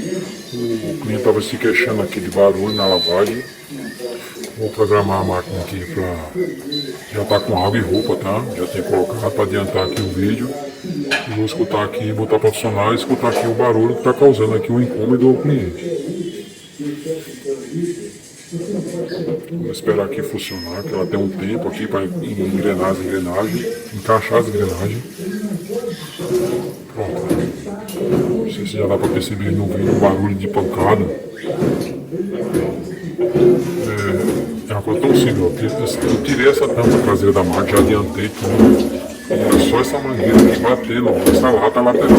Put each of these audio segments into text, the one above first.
O cliente estava se queixando aqui de barulho na lavagem. Vou programar a máquina aqui para... Já tá com água e roupa, tá? Já tem colocado para adiantar aqui o vídeo. E vou escutar aqui, botar para funcionar e escutar aqui o barulho que está causando aqui o incômodo ao cliente. Vou esperar aqui funcionar, que ela tem um tempo aqui para engrenar as engrenagens, encaixar as engrenagens. Pronto. Não sei se já dá para perceber no vídeo o barulho de pancada. É uma coisa tão simples. Eu tirei essa tampa traseira da máquina, já adiantei tudo. Era só essa mangueira aqui batendo nessa lata lateral.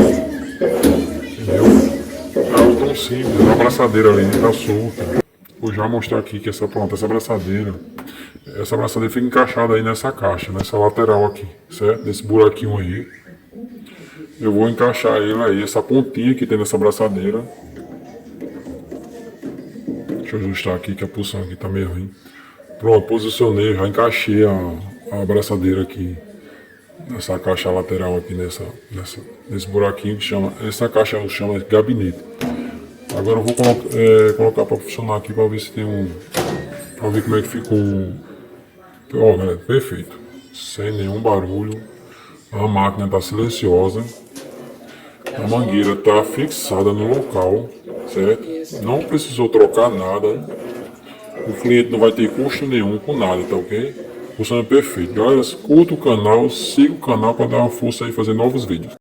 Entendeu? É algo tão simples. A abraçadeira ali está solta. Vou já mostrar aqui que essa abraçadeira fica encaixada aí nessa caixa, nessa lateral aqui, certo? Nesse buraquinho aí. Eu vou encaixar ela aí, essa pontinha que tem nessa abraçadeira. Deixa eu ajustar aqui que a posição aqui tá meio ruim. Pronto, posicionei, já encaixei a abraçadeira aqui nessa caixa lateral aqui, nesse buraquinho que chama, essa caixa eu chamo de gabinete. Agora eu vou colocar para funcionar aqui para ver se tem para ver como é que ficou. Ó, galera, perfeito, sem nenhum barulho. A máquina está silenciosa. A mangueira está fixada no local, certo? Não precisou trocar nada. O cliente não vai ter custo nenhum com nada, tá ok? Funciona perfeito. Galera, curta o canal, siga o canal para dar uma força aí e fazer novos vídeos.